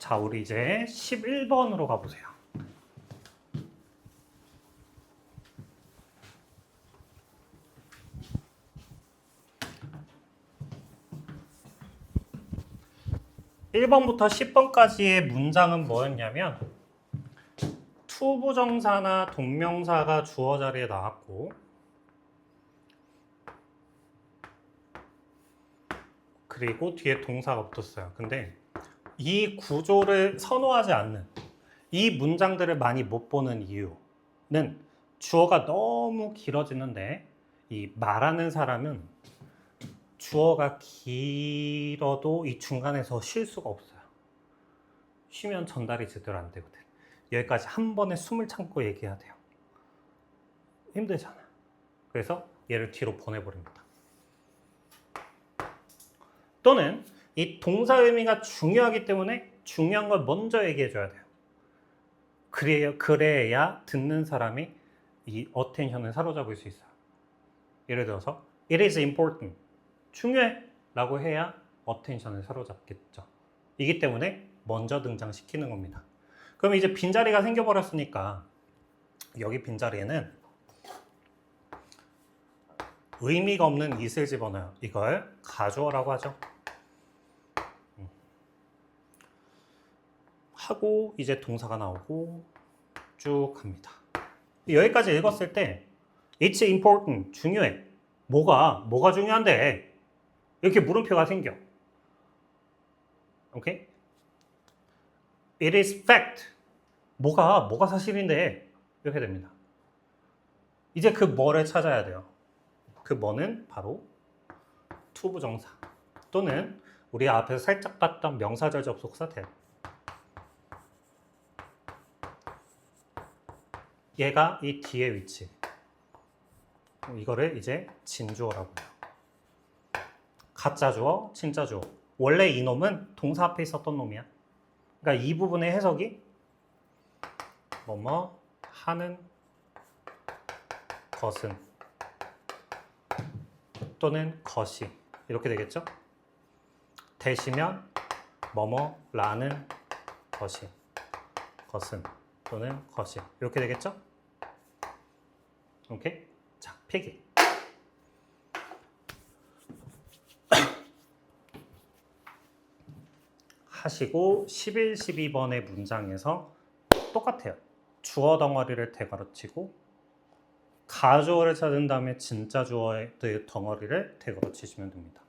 자, 우리 이제 11번으로 가보세요. (1번부터) (10번까지의) 문장은 뭐였냐면 투부정사나 동명사가 주어 자리에 나왔고 그리고 뒤에 동사가 붙었어요. 근데 이 구조를 선호하지 않는, 이 문장들을 많이 못 보는 이유는 주어가 너무 길어지는데 이 말하는 사람은 주어가 길어도 이 중간에서 쉴 수가 없어요. 쉬면 전달이 제대로 안 되거든. 여기까지 한 번에 숨을 참고 얘기해야 돼요. 힘들잖아. 그래서 얘를 뒤로 보내버립니다. 또는 이 동사 의미가 중요하기 때문에 중요한 걸 먼저 얘기해줘야 돼요. 그래야 듣는 사람이 이 어텐션을 사로잡을 수 있어요. 예를 들어서 It is important. 중요해 라고 해야 어텐션을 사로잡겠죠. 이기 때문에 먼저 등장시키는 겁니다. 그럼 이제 빈자리가 생겨버렸으니까 여기 빈자리에는 의미가 없는 it을 집어넣어요. 이걸 가주어라고 하죠. 하고 이제 동사가 나오고 쭉 갑니다. 여기까지 읽었을 때 It's important, 중요해. 뭐가 중요한데? 이렇게 물음표가 생겨. 오케이? It is fact. 뭐가 사실인데? 이렇게 됩니다. 이제 그 뭐를 찾아야 돼요. 그 뭐는 바로 투부정사 또는 우리 앞에서 살짝 봤던 명사절 접속사 대. 얘가 이 뒤에 위치. 이거를 이제 진주어라고 해요. 가짜주어, 진짜주어. 원래 이놈은 동사 앞에 있었던 놈이야. 그러니까 이 부분의 해석이 뭐뭐 하는 것은 또는 것이 이렇게 되겠죠? 대시면 뭐뭐라는 것이 것은 또는 것이 이렇게 되겠죠? 오케이? 자, 필기. 하시고 11, 12번의 문장에서 똑같아요. 주어 덩어리를 대괄호치고 가주어를 찾은 다음에 진짜 주어의 덩어리를 대괄호치시면 됩니다.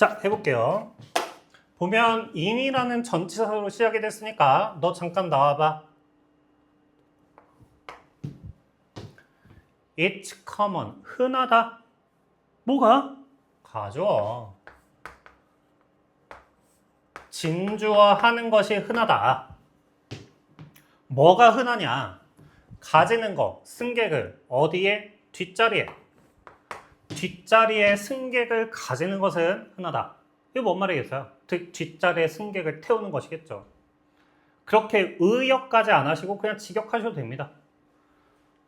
자, 해볼게요. 보면 in이라는 전치사로 시작이 됐으니까 너 잠깐 나와봐. It's common. 흔하다. 뭐가? 가주어. 진주어 하는 것이 흔하다. 뭐가 흔하냐? 가지는 거, 승객을 어디에? 뒷자리에. 뒷자리에 승객을 가지는 것은 흔하다. 이거 뭔 말이겠어요? 뒷자리에 승객을 태우는 것이겠죠. 그렇게 의역까지 안 하시고 그냥 직역하셔도 됩니다.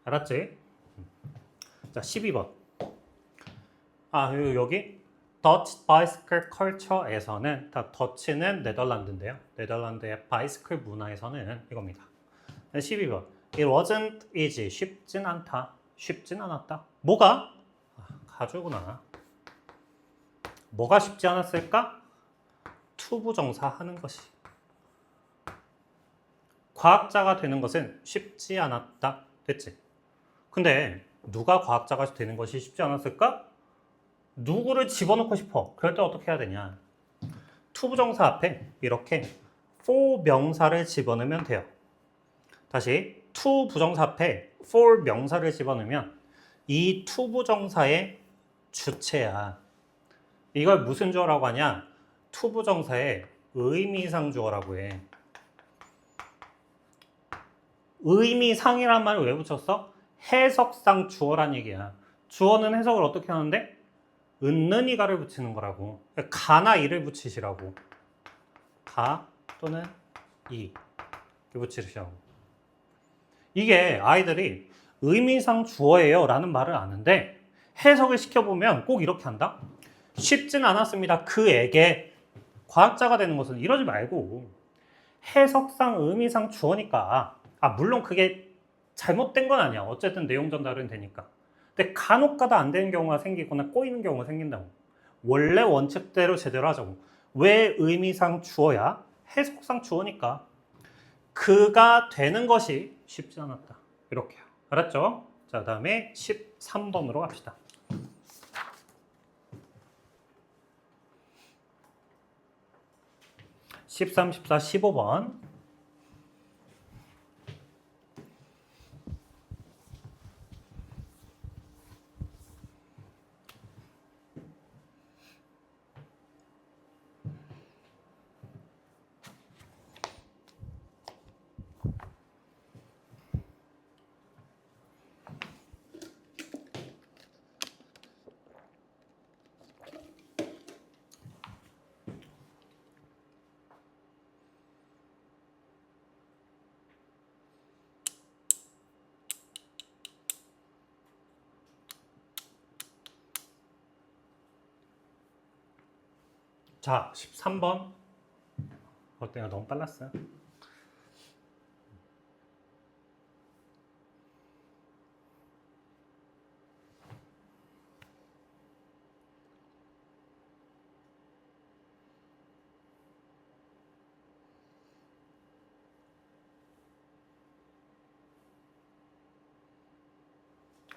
알았지? 자, 12번. 여기 Dutch bicycle culture에서는 더치는 네덜란드인데요. 네덜란드의 바이스클 문화에서는 이겁니다. 12번. It wasn't easy. 쉽진 않다. 쉽진 않았다. 뭐가? 가주구나. 뭐가 쉽지 않았을까? 투부정사 하는 것이. 과학자가 되는 것은 쉽지 않았다. 됐지? 근데 누가 과학자가 되는 것이 쉽지 않았을까? 누구를 집어넣고 싶어. 그럴 때 어떻게 해야 되냐? 투부정사 앞에 이렇게 for 명사를 집어넣으면 돼요. 다시 to 부정사 앞에 for 명사를 집어넣으면 이 to 부정사의 주체야. 이걸 무슨 주어라고 하냐? to 부정사의 의미상 주어라고 해. 의미상이란 말을 왜 붙였어? 해석상 주어란 얘기야. 주어는 해석을 어떻게 하는데? 은는 이가를 붙이는 거라고. 가나 이를 붙이시라고. 가 또는 이 이렇게 붙이시라고. 이게 아이들이 의미상 주어예요 라는 말을 아는데 해석을 시켜보면 꼭 이렇게 한다? 쉽진 않았습니다. 그에게 과학자가 되는 것은 이러지 말고 해석상 의미상 주어니까 물론 그게 잘못된 건 아니야. 어쨌든 내용 전달은 되니까. 근데 간혹가다 안 되는 경우가 생기거나 꼬이는 경우가 생긴다고. 원래 원칙대로 제대로 하자고. 왜 의미상 주어야? 해석상 주어니까. 그가 되는 것이 쉽지 않았다. 이렇게요. 알았죠? 자, 다음에 13번으로 갑시다. 13, 14, 15번. 자, 13번. 어때요? 너무 빨랐어요?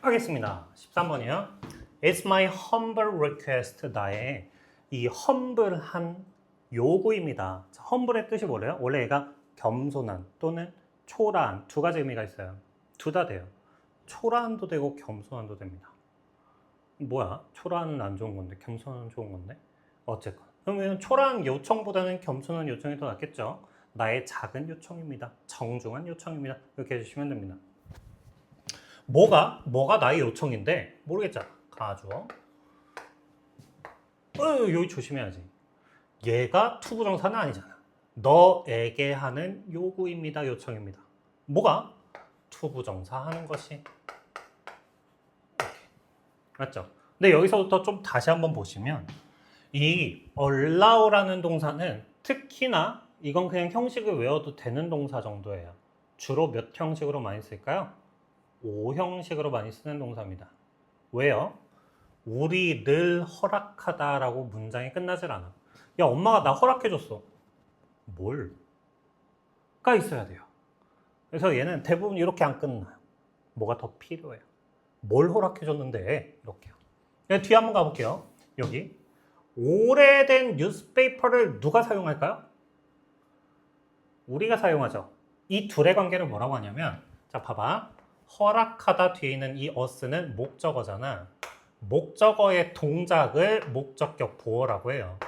하겠습니다. 13번이요. It's my humble request. 나의 이 humble한 요구입니다. humble의 뜻이 뭐래요? 원래 얘가 겸손한 또는 초라한 두 가지 의미가 있어요. 둘 다 돼요. 초라한도 되고 겸손한도 됩니다. 뭐야? 초라한은 안 좋은 건데 겸손은 좋은 건데? 어쨌건. 그러면 초라한 요청보다는 겸손한 요청이 더 낫겠죠? 나의 작은 요청입니다. 정중한 요청입니다. 이렇게 해주시면 됩니다. 뭐가 나의 요청인데? 모르겠잖아. 가주어. 여기 조심해야지. 얘가 투부정사는 아니잖아. 너에게 하는 요구입니다. 요청입니다. 뭐가? 투부정사 하는 것이. 이렇게. 맞죠? 근데 여기서부터 좀 다시 한번 보시면 이 allow라는 동사는 특히나 이건 그냥 형식을 외워도 되는 동사 정도예요. 주로 몇 형식으로 많이 쓸까요? 5형식으로 많이 쓰는 동사입니다. 왜요? 우리 늘 허락하다라고 문장이 끝나질 않아. 야, 엄마가 나 허락해줬어. 뭘? 가 있어야 돼요. 그래서 얘는 대부분 이렇게 안 끝나요. 뭐가 더 필요해요? 뭘 허락해줬는데? 이렇게요. 뒤에 한번 가볼게요. 여기 오래된 뉴스페이퍼를 누가 사용할까요? 우리가 사용하죠. 이 둘의 관계를 뭐라고 하냐면, 자, 봐봐. 허락하다 뒤에 있는 이 us는 목적어잖아. 목적어의 동작을 목적격 보어라고 해요.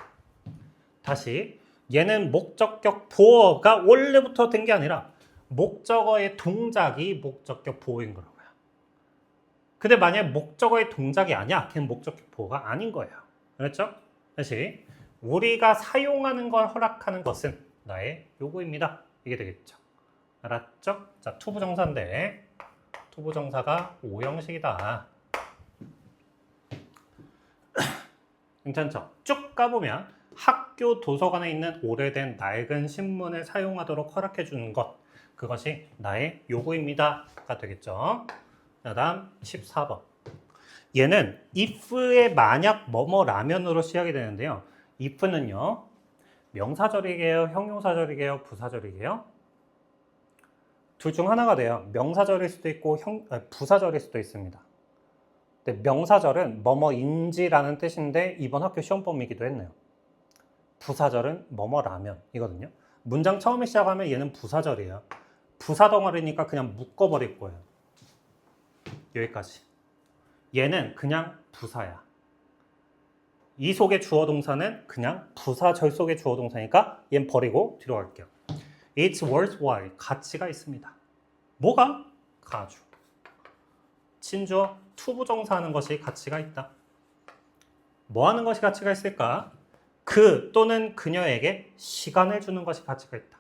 다시, 얘는 목적격 보어가 원래부터 된 게 아니라 목적어의 동작이 목적격 보어인 거라고요. 근데 만약에 목적어의 동작이 아니야, 걔는 목적격 보어가 아닌 거예요. 그렇죠? 다시, 우리가 사용하는 걸 허락하는 것은 나의 요구입니다. 이게 되겠죠. 알았죠? 자, 투부정사인데 투부정사가 5형식이다. 괜찮죠? 쭉 가보면 학교 도서관에 있는 오래된 낡은 신문을 사용하도록 허락해주는 것, 그것이 나의 요구입니다가 되겠죠. 자, 다음 14번. 얘는 if의 만약 뭐뭐라면으로 시작이 되는데요. if는요, 명사절이게요, 형용사절이게요, 부사절이게요? 둘 중 하나가 돼요. 명사절일 수도 있고 부사절일 수도 있습니다. 근데 명사절은 뭐뭐인지라는 뜻인데 이번 학교 시험 범위이기도 했네요. 부사절은 뭐뭐라면 이거든요. 문장 처음에 시작하면 얘는 부사절이에요. 부사 덩어리니까 그냥 묶어버릴 거예요. 여기까지. 얘는 그냥 부사야. 이 속의 주어 동사는 그냥 부사 절 속의 주어 동사니까 얘는 버리고 뒤로 갈게요. It's worthwhile. 가치가 있습니다. 뭐가? 가주. 친주어 투부정사하는 것이 가치가 있다. 뭐 하는 것이 가치가 있을까? 그 또는 그녀에게 시간을 주는 것이 가치가 있다.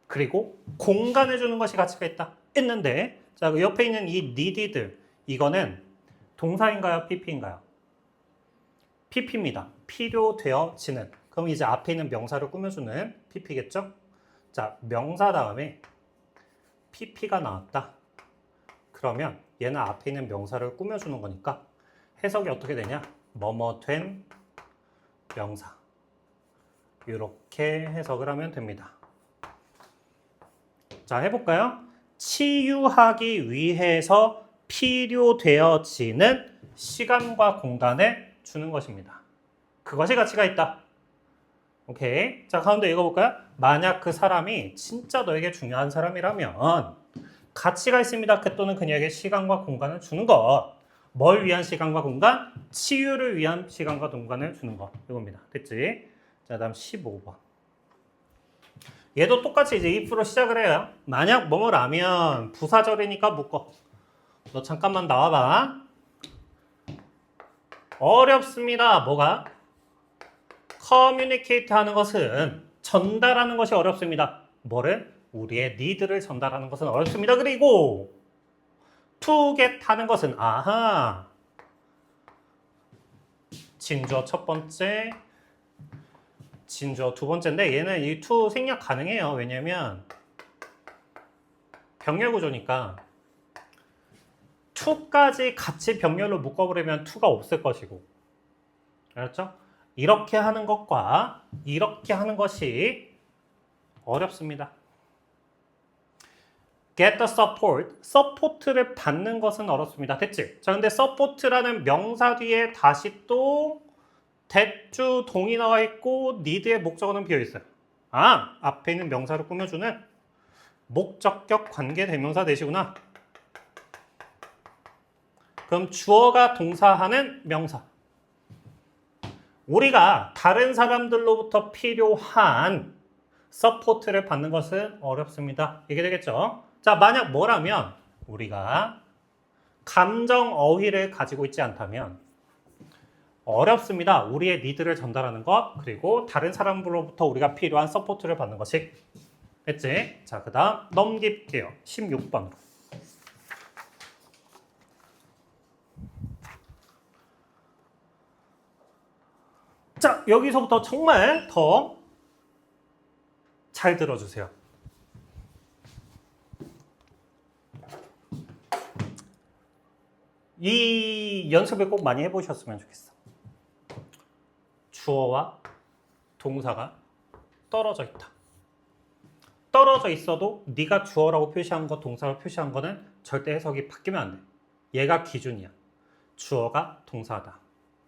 그리고 공간을 주는 것이 가치가 있다. 했는데 자, 그 옆에 있는 이 needed 이거는 동사인가요? PP인가요? PP입니다. 필요되어지는. 그럼 이제 앞에 있는 명사를 꾸며주는 PP겠죠? 자, 명사 다음에 PP가 나왔다. 그러면 얘는 앞에 있는 명사를 꾸며주는 거니까 해석이 어떻게 되냐? 뭐뭐 된 명사. 이렇게 해석을 하면 됩니다. 자, 해볼까요? 치유하기 위해서 필요되어지는 시간과 공간을 주는 것입니다. 그것이 가치가 있다. 오케이. 자, 가운데 읽어볼까요? 만약 그 사람이 진짜 너에게 중요한 사람이라면 가치가 있습니다. 그 또는 그녀에게 시간과 공간을 주는 것. 뭘 위한 시간과 공간? 치유를 위한 시간과 공간을 주는 것. 이겁니다. 됐지? 자, 다음 15번. 얘도 똑같이 이제 if로 시작을 해요. 만약 뭐뭐라면 부사절이니까 묶어. 너 잠깐만 나와봐. 어렵습니다. 뭐가? communicate 하는 것은 전달하는 것이 어렵습니다. 뭐를? 우리의 need를 전달하는 것은 어렵습니다. 그리고 to get 하는 것은 아하. 진주어 첫 번째, 진주어 두 번째인데 얘는 이 to 생략 가능해요. 왜냐면 병렬 구조니까 to까지 같이 병렬로 묶어버리면 to가 없을 것이고. 알았죠? 이렇게 하는 것과 이렇게 하는 것이 어렵습니다. get the support, support를 받는 것은 어렵습니다. 됐지? 자, 근데 support라는 명사 뒤에 다시 또 대주 동이 나와 있고 need의 목적어는 비어 있어요. 아, 앞에 있는 명사를 꾸며주는 목적격 관계 대명사 대시구나. 그럼 주어가 동사하는 명사. 우리가 다른 사람들로부터 필요한 서포트를 받는 것은 어렵습니다. 이게 되겠죠? 자, 만약 뭐라면 우리가 감정 어휘를 가지고 있지 않다면 어렵습니다. 우리의 니드를 전달하는 것, 그리고 다른 사람으로부터 우리가 필요한 서포트를 받는 것이. 됐지? 자, 그 다음 넘길게요. 16번으로. 자, 여기서부터 정말 더 잘 들어주세요. 이 연습을 꼭 많이 해보셨으면 좋겠어. 주어와 동사가 떨어져 있다. 떨어져 있어도 네가 주어라고 표시한 거, 동사로 표시한 거는 절대 해석이 바뀌면 안 돼. 얘가 기준이야. 주어가 동사다.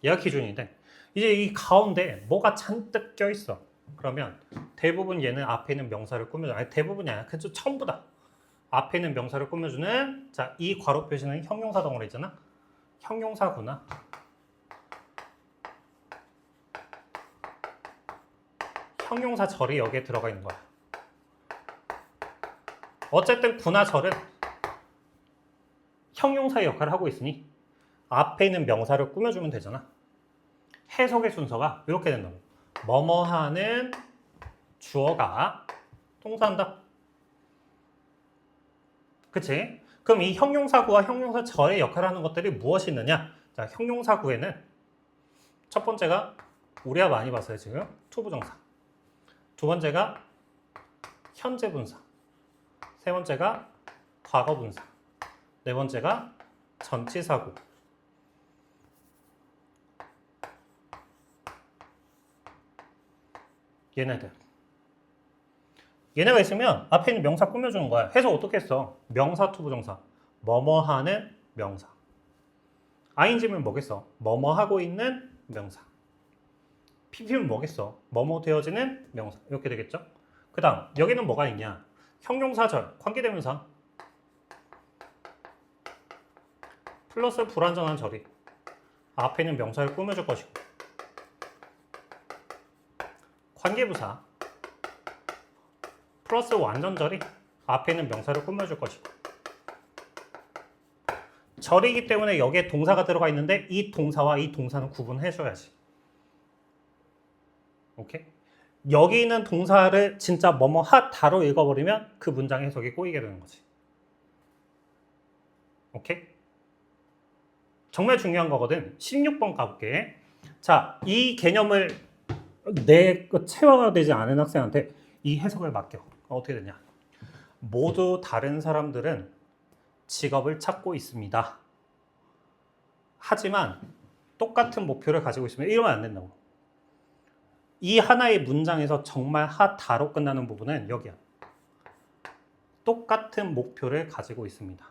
얘가 기준인데 이제 이 가운데 뭐가 잔뜩 껴있어. 그러면 대부분 얘는 앞에 있는 명사를 꾸며줘. 아니 대부분이 아니야. 그래서 전부다. 앞에 있는 명사를 꾸며주는 자, 이 괄호 표시는 형용사 덩어리 있잖아. 형용사구나. 형용사 절이 여기에 들어가 있는 거야. 어쨌든 구나 절은 형용사의 역할을 하고 있으니 앞에 있는 명사를 꾸며주면 되잖아. 해석의 순서가 이렇게 된다고. 뭐뭐 하는 주어가 동사한다. 그치? 그럼 이 형용사구와 형용사절의 역할을 하는 것들이 무엇이 있느냐? 자, 형용사구에는 첫 번째가 우리가 많이 봤어요, 지금. 투부정사. 두 번째가 현재분사. 세 번째가 과거분사. 네 번째가 전치사구. 얘네가 있으면 앞에 있는 명사 꾸며주는 거야. 해석 어떻게 했어? 명사 투부정사. 뭐뭐 하는 명사. ing면 뭐겠어? 뭐뭐 하고 있는 명사. pp면 뭐겠어? 뭐뭐 되어지는 명사. 이렇게 되겠죠? 그 다음 여기는 뭐가 있냐? 형용사절, 관계대명사 플러스 불완전한 절이 앞에 있는 명사를 꾸며줄 것이고, 관계부사 플러스 완전절이 앞에 있는 명사를 꾸며줄 것이고, 절이기 때문에 여기에 동사가 들어가 있는데 이 동사와 이 동사는 구분해줘야지. 오케이? 여기 있는 동사를 진짜 뭐뭐 하다로 읽어버리면 그 문장 해석이 꼬이게 되는 거지. 오케이? 정말 중요한 거거든. 16번 가볼게. 자, 이 개념을 내 체화가 되지 않은 학생한테 이 해석을 맡겨. 어떻게 되냐? 모두 다른 사람들은 직업을 찾고 있습니다. 하지만 똑같은 목표를 가지고 있으면 이러면 안 된다고. 이 하나의 문장에서 정말 하다로 끝나는 부분은 여기야. 똑같은 목표를 가지고 있습니다.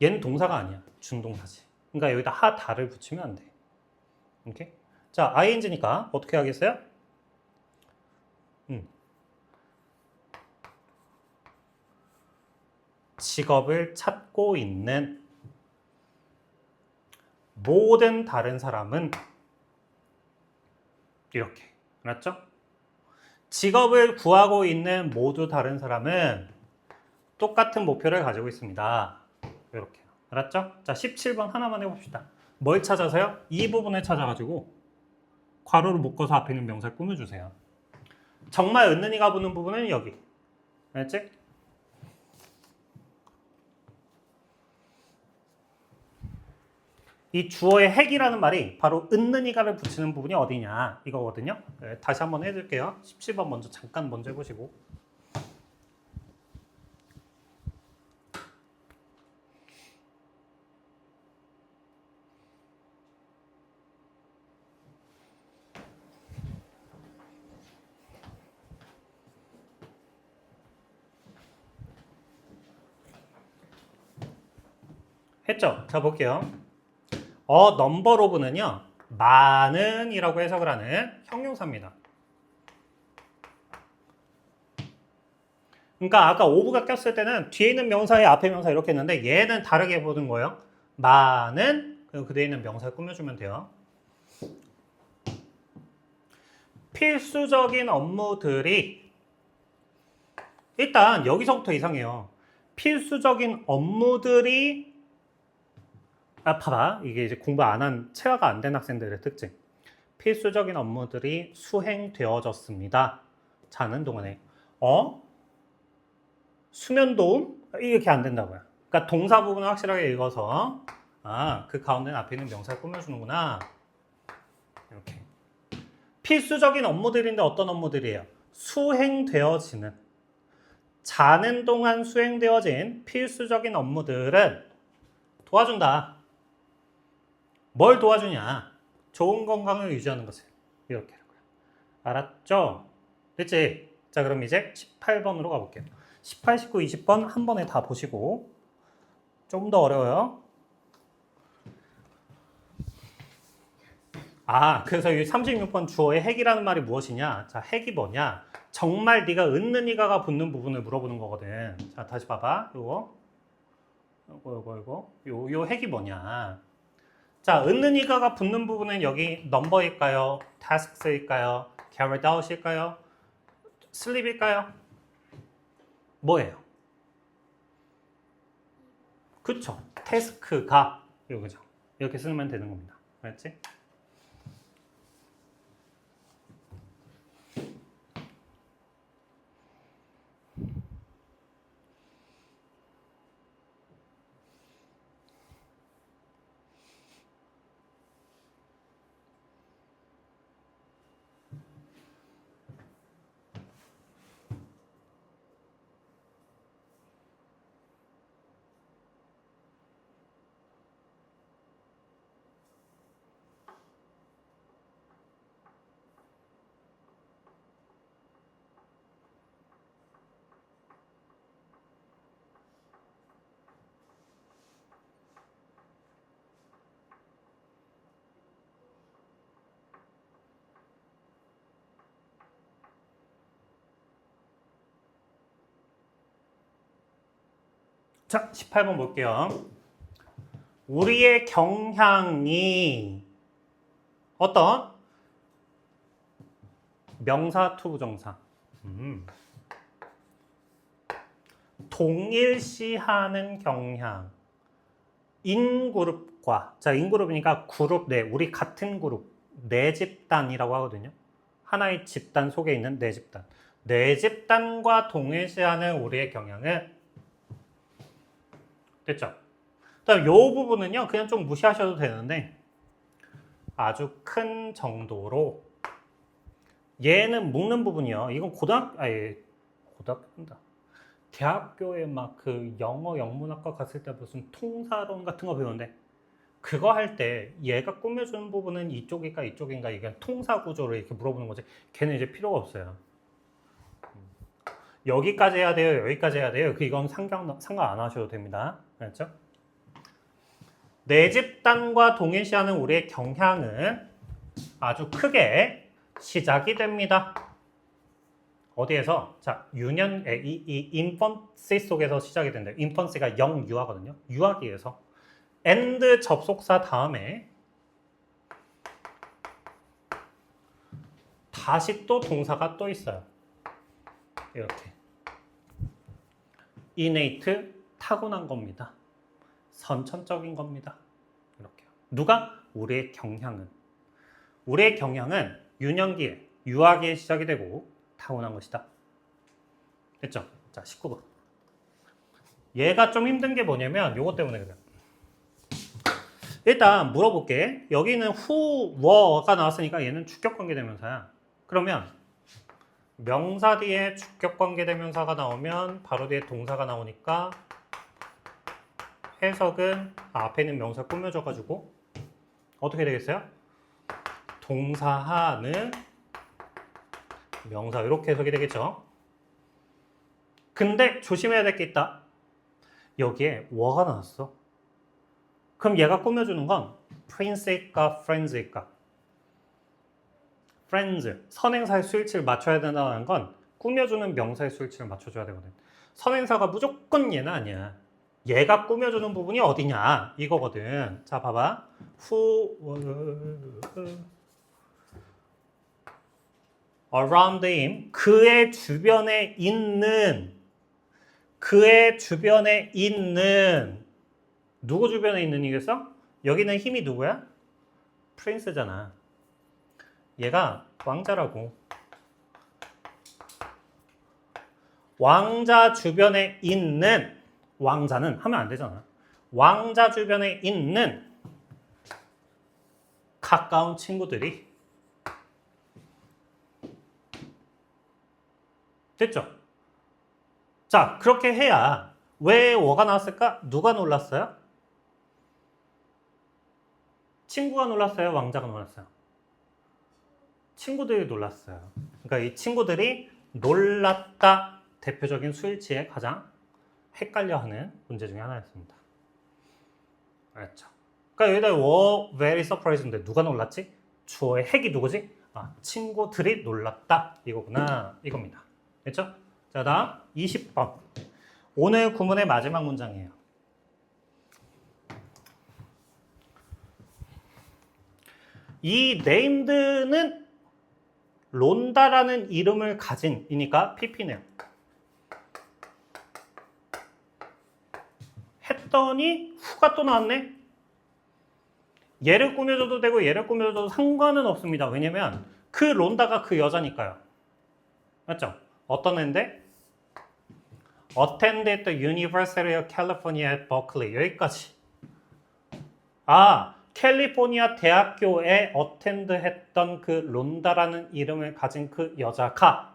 얘는 동사가 아니야. 준동사지. 그러니까 여기다 하다를 붙이면 안 돼. 오케이? 자, ing니까 어떻게 하겠어요? 직업을 찾고 있는 모든 다른 사람은 이렇게. 알았죠? 직업을 구하고 있는 모두 다른 사람은 똑같은 목표를 가지고 있습니다. 이렇게. 알았죠? 자, 17번 하나만 해봅시다. 뭘 찾아서요? 이 부분을 찾아가지고 괄호를 묶어서 앞에 있는 명사를 꾸며주세요. 정말 은는이가 붙는 부분은 여기. 알았지? 이 주어의 핵이라는 말이 바로 은는이가를 붙이는 부분이 어디냐 이거거든요. 네, 다시 한번 해줄게요. 17번 먼저 잠깐 먼저 해보시고. 했죠? 자, 볼게요. 넘버 오브는요, 많은 이라고 해석을 하는 형용사입니다. 그러니까 아까 오브가 꼈을 때는 뒤에 있는 명사에 앞에 명사 이렇게 했는데 얘는 다르게 보는 거예요. 많은, 그리고 그 뒤에 있는 명사를 꾸며주면 돼요. 필수적인 업무들이, 일단 여기서부터 이상해요. 필수적인 업무들이, 봐봐. 이게 이제 공부 안 한, 체화가 안 된 학생들의 특징. 필수적인 업무들이 수행되어졌습니다. 자는 동안에. 수면 도움? 이렇게 안 된다고요. 그러니까 동사 부분을 확실하게 읽어서, 그 가운데는 앞에 있는 명사를 꾸며주는구나. 이렇게. 필수적인 업무들인데 어떤 업무들이에요? 수행되어지는. 자는 동안 수행되어진 필수적인 업무들은 도와준다. 뭘 도와주냐? 좋은 건강을 유지하는 것을. 이렇게 하는 거야. 알았죠? 됐지? 자, 그럼 이제 18번으로 가볼게요. 18, 19, 20번 한 번에 다 보시고. 좀 더 어려워요. 그래서 이 36번 주어의 핵이라는 말이 무엇이냐? 자, 핵이 뭐냐? 정말 네가 은는이가가 붙는 부분을 물어보는 거거든. 자, 다시 봐봐. 요거. 요 핵이 뭐냐? 자, 은는이가가 붙는 부분은 여기 넘버일까요? tasks일까요? carried out일까요? sleep일까요? 뭐예요? 그쵸? task가 이거죠. 이렇게 쓰면 되는 겁니다. 알았지? 자, 18번 볼게요. 우리의 경향이 어떤 명사 투부정사 동일시하는 경향 인그룹과 자 인그룹이니까 그룹 내 우리 같은 그룹 내 집단이라고 하거든요. 하나의 집단 속에 있는 내 집단 내 집단과 동일시하는 우리의 경향은 됐죠? 그다음 요 부분은요 그냥 좀 무시하셔도 되는데 아주 큰 정도로 얘는 묶는 부분이요. 이건 고등학교입니다. 대학교에 막 그 영어 영문학과 갔을 때 무슨 통사론 같은 거 배우는데 그거 할 때 얘가 꾸며주는 부분은 이쪽인가 이쪽인가 이게 통사 구조를 이렇게 물어보는 거지. 걔는 이제 필요가 없어요. 여기까지 해야 돼요. 여기까지 해야 돼요. 이건 상관 안 하셔도 됩니다. 알았죠? 내 집단과 동일시하는 우리의 경향은 아주 크게 시작이 됩니다. 어디에서? 자, 이 인펀시 속에서 시작이 된대요. 인펀시가 영유아거든요. 유아기에서 and 접속사 다음에 다시 또 동사가 또 있어요. 이렇게 innate 타고난 겁니다. 선천적인 겁니다. 이렇게 누가? 우리의 경향은 유년기에 유아기에 시작이 되고 타고난 것이다. 됐죠? 자, 19번. 얘가 좀 힘든 게 뭐냐면 요것 때문에 그래요. 일단 물어볼게. 여기는 who, were가 나왔으니까 얘는 주격관계대명사야. 그러면 명사 뒤에 주격관계대명사가 나오면 바로 뒤에 동사가 나오니까 해석은 앞에 있는 명사 꾸며져가지고 어떻게 되겠어요? 동사하는 명사 이렇게 해석이 되겠죠. 근데 조심해야 될 게 있다. 여기에 were가 나왔어. 그럼 얘가 꾸며주는 건 prince일까 friends일까? friends, 선행사의 수일치를 맞춰야 된다는 건 꾸며주는 명사의 수일치를 맞춰줘야 되거든. 선행사가 무조건 얘는 아니야. 얘가 꾸며주는 부분이 어디냐 이거거든. 자, 봐봐. who around him, 그의 주변에 있는 누구 주변에 있는 이겠어? 여기는 힘이 누구야? 프린스잖아. 얘가 왕자라고. 왕자 주변에 있는 왕자는 하면 안 되잖아. 왕자 주변에 있는 가까운 친구들이 됐죠? 자, 그렇게 해야 왜 워가 나왔을까? 누가 놀랐어요? 친구가 놀랐어요? 왕자가 놀랐어요? 친구들이 놀랐어요. 그러니까 이 친구들이 놀랐다 대표적인 수일치에 가장 헷갈려하는 문제 중에 하나였습니다. 알았죠? 그러니까 여기다 were very surprised인데 누가 놀랐지? 주어의 핵이 누구지? 아, 친구들이 놀랐다 이거구나 이겁니다. 됐죠? 자, 다음 20번. 오늘 구문의 마지막 문장이에요. 이 named는 론다라는 이름을 가진 이니까 pp네요. 했더니 후가 또 나왔네. 얘를 꾸며줘도 되고 얘를 꾸며줘도 상관은 없습니다. 왜냐면 그 론다가 그 여자니까요. 맞죠? 어떤 애인데? Attended the University of California at Berkeley. 여기까지. 아, 캘리포니아 대학교에 attend 했던 그 론다라는 이름을 가진 그 여자가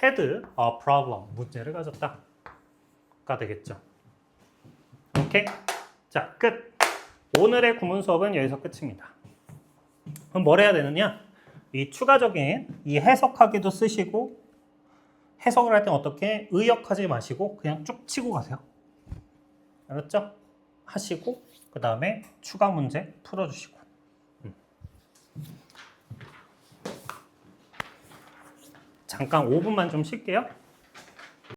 had a problem. 문제를 가졌다. 가 되겠죠. 오케이? 자, 끝. 오늘의 구문 수업은 여기서 끝입니다. 그럼 뭘 해야 되느냐? 이 추가적인 이 해석하기도 쓰시고 해석을 할 때 어떻게 의역하지 마시고 그냥 쭉 치고 가세요. 알았죠? 하시고 그 다음에 추가 문제 풀어주시고 잠깐 5분만 좀 쉴게요.